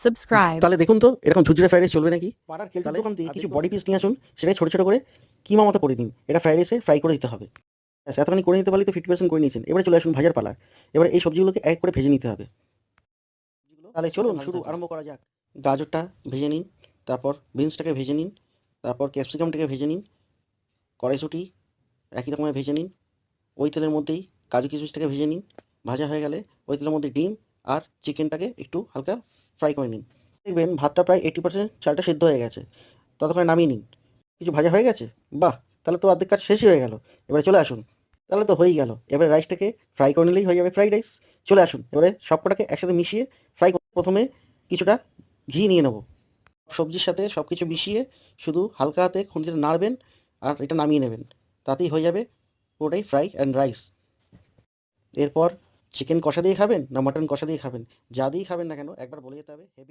subscribe, তাহলে দেখুন তো এরকম ঝুরঝুরে ফ্রাইড রাইস চলবে নাকি? পাড়ার কেলটার দোকান থেকে কিছু বডি পিস নিয়ে আসুন, সেটাই ছোটো ছোটো করে কিমা মতো করে নিন। এটা ফ্রাইড রাইসে ফ্রাই করে দিতে হবে। ব্যাস এতখানি করে নিতে পারলে তো 50% করে নিয়েছেন। এবারে চলে আসুন ভাজার পালা। এবারে এই সবজিগুলোকে এক করে ভেজে নিতে হবে। তাহলে চলুন শুরু আরম্ভ করা যাক। গাজরটা ভেজে নিন, তারপর বিনসটাকে ভেজে নিন, তারপর ক্যাপসিকামটাকে ভেজে নিন, কড়াইশুঁটি একই রকমের ভেজে নিন। ওই তেলের মধ্যেই কাজু কিশমিশটাকে ভেজে নিন। ভাজা হয়ে গেলে ওই তেলের মধ্যে ডিম আর চিকেনটাকে একটু হালকা ফ্রাই করে নিন। দেখবেন ভাতটা প্রায় 80% চালটা সেদ্ধ হয়ে গেছে। ততক্ষণে নামিয়ে নিন। কিছু ভাজা হয়ে গেছে? বাহ! তাহলে তো অর্ধেক কাজ শেষই হয়ে গেল। এবারে চলে আসুন। তাহলে তো হয়েই গেল। এবারে রাইসটাকে ফ্রাই করে নিলেই হয়ে যাবে ফ্রাইড রাইস। চলে আসুন। এবারে সবকটাকে একসাথে মিশিয়ে ফ্রাই করব। প্রথমে কিছুটা ঘি নিয়ে নেব। সবজির সাথে সব কিছু মিশিয়ে শুধু হালকা হাতে খুন্তিতে নাড়বেন আর এটা নামিয়ে নেবেন। তাতেই হয়ে যাবে পুরোটাই ফ্রাই অ্যান্ড রাইস। এরপর চিকেন কষা দিয়ে খাবেন না মটন কষা দিয়ে খাবেন, যা দিয়েই খাবেন না কেন একবার বলে যেতে হবে হেভি